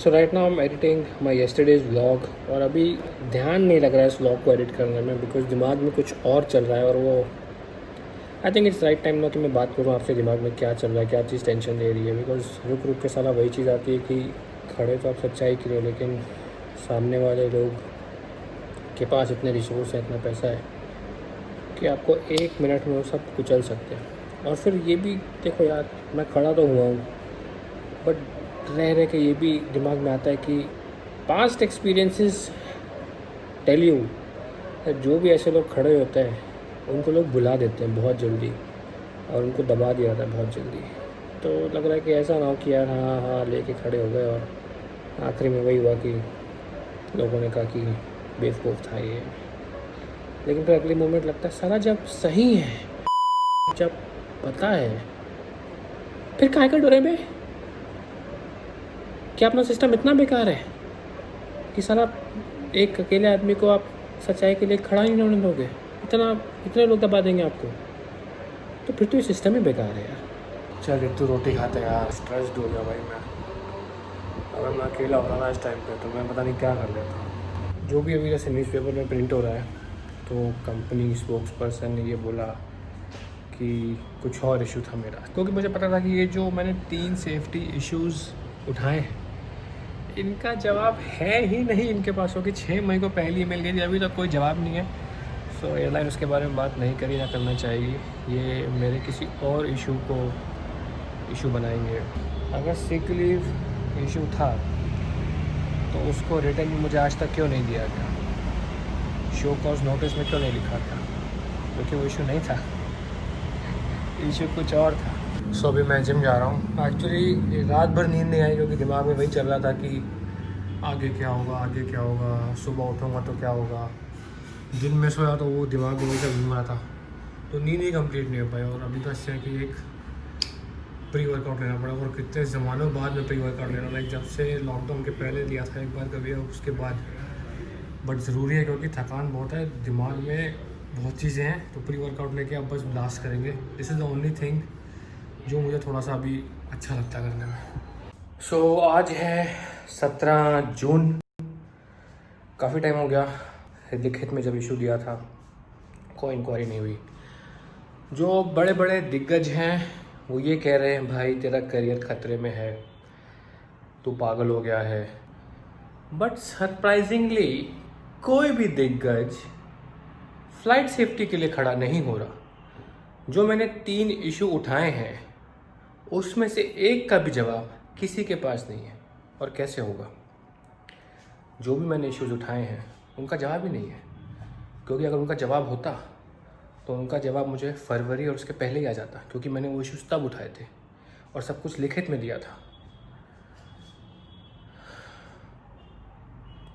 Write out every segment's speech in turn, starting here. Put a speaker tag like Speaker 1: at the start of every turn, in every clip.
Speaker 1: So right now I am editing my yesterday's vlog और अभी ध्यान नहीं लग रहा है इस व्लॉग को एडिट करने में बिकॉज दिमाग में कुछ और चल रहा है और वो I think it's right time ना कि मैं बात करूँ आपसे दिमाग में क्या चल रहा है, क्या चीज़ टेंशन दे रही है। बिकॉज रुक रुक के साला वही चीज़ आती है कि खड़े तो आप सच्चाई की रहे हो लेकिन सामने वाले लोग के पास इतने रिसोर्स हैं, इतना पैसा है कि आपको एक मिनट में वो सब कुचल सकते हैं। और फिर ये भी देखो यार, मैं खड़ा तो हुआ हूँ बट रह के ये भी दिमाग में आता है कि पास्ट एक्सपीरियंसेस टेल यू जो भी ऐसे लोग खड़े होते हैं उनको लोग भुला देते हैं बहुत जल्दी और उनको दबा दिया जाता है बहुत जल्दी। तो लग रहा है कि ऐसा ना हो कि यार हाँ हाँ लेके खड़े हो गए और आखिरी में वही हुआ कि लोगों ने कहा कि बेवकूफ़ था ये। लेकिन फिर अगले मोमेंट लगता है सारा जब सही है, जब पता है, फिर काहे का डरे बे? क्या अपना सिस्टम इतना बेकार है कि सारा एक अकेले आदमी को आप सच्चाई के लिए खड़ा ही नहीं होने दोगे? इतने लोग दबा देंगे आपको, तो फिर तो ये सिस्टम ही बेकार है यार। चल तू रोटी खाते यार, स्ट्रेस्ड हो गया भाई मैं। अगर मैं अकेला होता ना इस टाइम पे तो मैं पता नहीं क्या कर लेता। जो भी अभी जैसे न्यूज़पेपर में प्रिंट हो रहा है तो कंपनी स्पोक्स पर्सन ने ये बोला कि कुछ और इशू था मेरा, क्योंकि मुझे पता था कि ये जो मैंने 3 सेफ्टी इश्यूज़ उठाए हैं इनका जवाब है ही नहीं इनके पास, क्योंकि 6 मई को पहली ईमेल गई थी, अभी तक कोई जवाब नहीं है। सो एयरलाइन उसके बारे में बात नहीं करी, ना करना चाहिए। ये मेरे किसी और इशू को इशू बनाएंगे। अगर सिक लीव इशू था तो उसको रिटर्न में मुझे आज तक क्यों नहीं दिया गया? शो कॉज नोटिस में क्यों नहीं लिखा गया? क्योंकि वो इशू नहीं था, इशू कुछ और था। सो अभी मैं जिम जा रहा हूँ। एक्चुअली रात भर नींद नहीं आई क्योंकि दिमाग में वही चल रहा था कि आगे क्या होगा, आगे क्या होगा, सुबह उठूँगा तो क्या होगा। दिन में सोया तो वो दिमाग में वही सब घूम रहा था, तो नींद ही कंप्लीट नहीं हो पाई। और अभी बस है कि एक प्री वर्कआउट लेना पड़ा, और कितने ज़मानों बाद में प्री वर्कआउट लेना, लाइक जब से लॉकडाउन के पहले लिया था एक बार कभी, और उसके बाद। बट ज़रूरी है क्योंकि थकान बहुत है, दिमाग में बहुत चीज़ें हैं, तो प्री वर्कआउट लेके अब बस ब्लास्ट करेंगे। This is the only thing जो मुझे थोड़ा सा अभी अच्छा लगता है करने में। सो आज है 17 जून। काफ़ी टाइम हो गया लिखित में जब इशू दिया था, कोई इंक्वायरी नहीं हुई। जो बड़े बड़े दिग्गज हैं वो ये कह रहे हैं भाई तेरा करियर खतरे में है, तू पागल हो गया है। बट सरप्राइजिंगली कोई भी दिग्गज फ्लाइट सेफ्टी के लिए खड़ा नहीं हो रहा। जो मैंने 3 इशू उठाए हैं उसमें से एक का भी जवाब किसी के पास नहीं है। और कैसे होगा? जो भी मैंने इश्यूज उठाए हैं उनका जवाब ही नहीं है, क्योंकि अगर उनका जवाब होता तो उनका जवाब मुझे फरवरी और उसके पहले ही आ जाता, क्योंकि मैंने वो इश्यूज तब उठाए थे और सब कुछ लिखित में दिया था।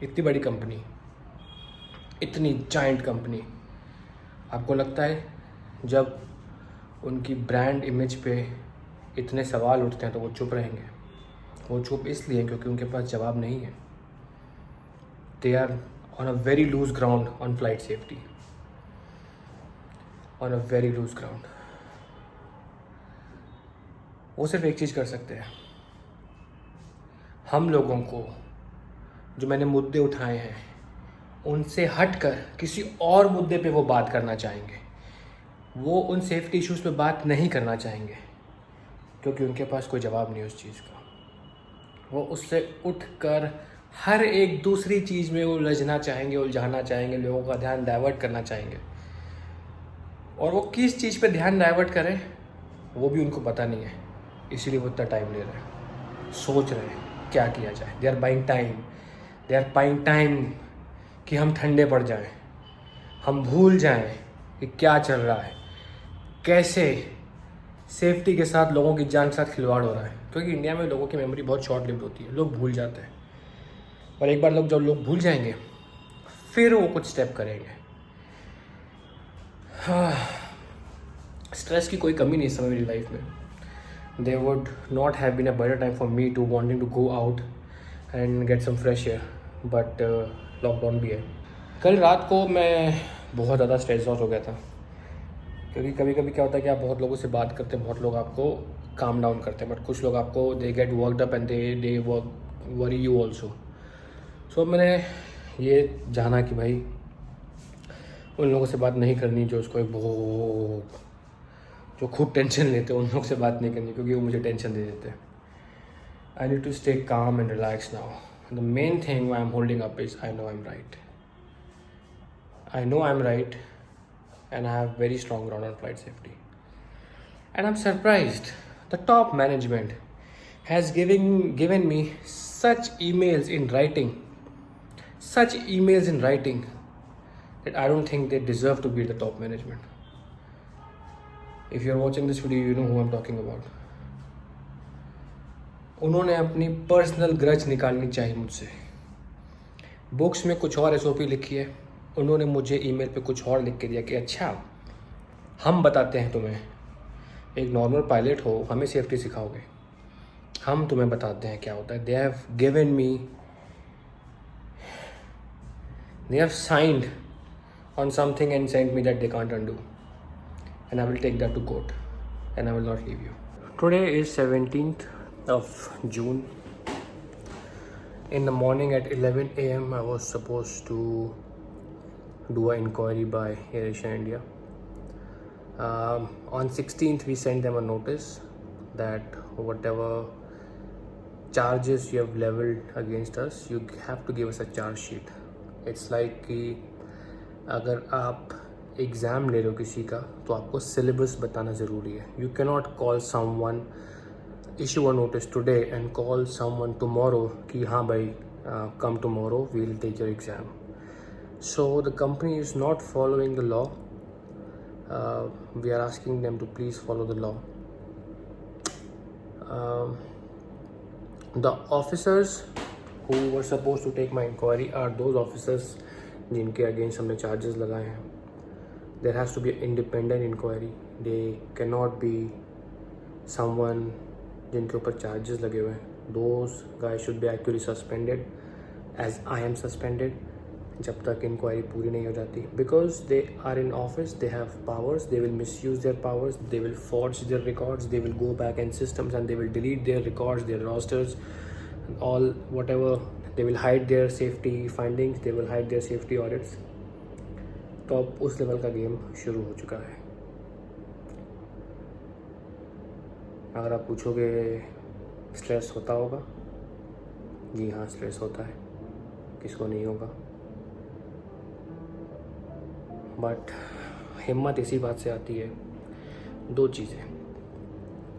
Speaker 1: इतनी बड़ी कंपनी, इतनी जायंट कंपनी, आपको लगता है जब उनकी ब्रांड इमेज पे इतने सवाल उठते हैं तो वो चुप रहेंगे? वो चुप इसलिए क्योंकि उनके पास जवाब नहीं है। They are on a very loose ground on flight safety, on a very loose ground. वो सिर्फ एक चीज़ कर सकते हैं, हम लोगों को जो मैंने मुद्दे उठाए हैं उनसे हटकर किसी और मुद्दे पे वो बात करना चाहेंगे। वो उन सेफ्टी इश्यूज़ पे बात नहीं करना चाहेंगे क्योंकि उनके पास कोई जवाब नहीं है उस चीज़ का। वो उससे उठकर हर एक दूसरी चीज़ में उलझना चाहेंगे, उलझाना चाहेंगे, लोगों का ध्यान डाइवर्ट करना चाहेंगे। और वो किस चीज़ पे ध्यान डाइवर्ट करें वो भी उनको पता नहीं है, इसीलिए वो इतना टाइम ले रहे हैं, सोच रहे हैं क्या किया जाए। They are buying time, they are buying time कि हम ठंडे पड़ जाएं, हम भूल जाएं कि क्या चल रहा है, कैसे सेफ्टी के साथ लोगों की जान के साथ खिलवाड़ हो रहा है। क्योंकि इंडिया में लोगों की मेमोरी बहुत शॉर्ट लिव्ड होती है, लोग भूल जाते हैं। और एक बार जब लोग भूल जाएंगे फिर वो कुछ स्टेप करेंगे। स्ट्रेस की कोई कमी नहीं समय मेरी लाइफ में। They would not have been a better time for me to wanting to go out and get some fresh air, but lockdown भी है। कल रात को मैं बहुत ज़्यादा स्ट्रेस आउट हो गया था, क्योंकि कभी कभी क्या होता है कि आप बहुत लोगों से बात करते हैं, बहुत लोग आपको काम डाउन करते हैं, बट कुछ लोग आपको they get worked up and they work worry you also. So मैंने ये जाना कि भाई उन लोगों से बात नहीं करनी जो उसको बहुत जो खूब टेंशन लेते हैं, उन लोगों से बात नहीं करनी क्योंकि वो मुझे टेंशन दे देते हैं. I need to stay calm and relaxed now. And the main thing why I'm holding up is I know I'm right. I know I'm right, and I have very strong ground on flight safety. And I'm surprised the top management has given me such emails in writing, that I don't think they deserve to be the top management. If you're watching this video, you know who I'm talking about. उन्होंने अपनी personal grudge निकालनी चाहिए मुझसे. Books में कुछ और SOP लिखी है, उन्होंने मुझे ईमेल पे कुछ और लिख के दिया कि अच्छा हम बताते हैं तुम्हें, एक नॉर्मल पायलट हो, हमें सेफ्टी सिखाओगे, हम तुम्हें बताते हैं क्या होता है. They have signed on something and sent me that they can't undo, and I will take that to court, and I will not leave you. Today is 17th of June. In the morning at 11 a.m. I was supposed to do an inquiry by AirAsia India. On 16th we sent them a notice that whatever charges you have leveled against us, you have to give us a charge sheet. It's like कि अगर आप exam ले रहे हो किसी का तो आपको सिलेबस बताना ज़रूरी है. You cannot call someone, issue a notice today and call someone tomorrow कि हाँ भाई come tomorrow, we'll take your exam. So the company is not following the law. We are asking them to please follow the law. The officers who were supposed to take my inquiry are those officers जिनके against हमने charges लगाए हैं. There has to be an independent inquiry. They cannot be someone जिनके ऊपर charges लगे हुए हैं. Those guys should be actually suspended, as I am suspended, जब तक इंक्वायरी पूरी नहीं हो जाती. Because they are in office, they have powers, they will misuse their powers, they will forge their records, they will go back in systems and they will delete their records, their rosters, all whatever. They will hide their safety findings, they will hide their safety audits. तो अब उस level का game शुरू हो चुका है. अगर आप पूछोगे स्ट्रेस होता होगा, जी हाँ स्ट्रेस होता है, किसको नहीं होगा. बट हिम्मत इसी बात से आती है, दो चीज़ें.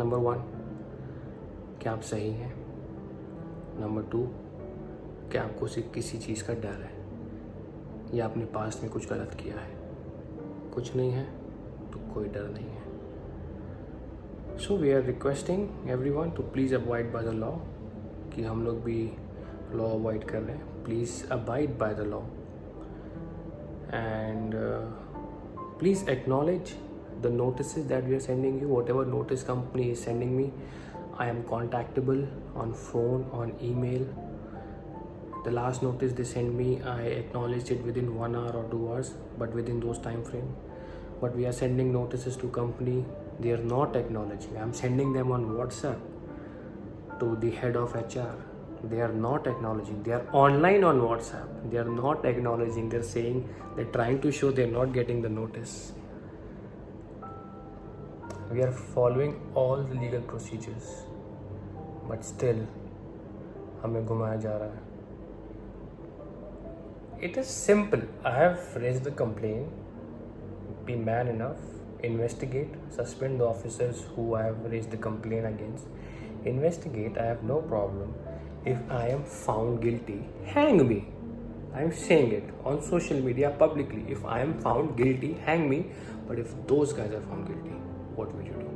Speaker 1: नंबर 1, क्या आप सही हैं. नंबर 2, क्या आपको किसी चीज़ का डर है या आपने पास्ट में कुछ गलत किया है. कुछ नहीं है तो कोई डर नहीं है. So we are requesting everyone to please avoid by the law, कि हम लोग भी लॉ अवॉइड कर रहे हैं. Please abide by the law and please acknowledge the notices that we are sending you. Whatever notice company is sending me, I am contactable on phone, on email. The last notice they sent me, I acknowledged it within 1 hour or 2 hours, but within those time frame. But we are sending notices to company, they are not acknowledging. I am sending them on WhatsApp to the head of HR. They are not acknowledging. They are online on WhatsApp. They are not acknowledging. They're saying, they're trying to show they're not getting the notice. We are following all the legal procedures, but still हमें घुमाया जा रहा है. It is simple. I have raised the complaint. Be man enough. Investigate. Suspend the officers who I have raised the complaint against. Investigate. I have no problem. If I am found guilty, hang me. I am saying it on social media publicly. If I am found guilty, hang me. But if those guys are found guilty, what will you do?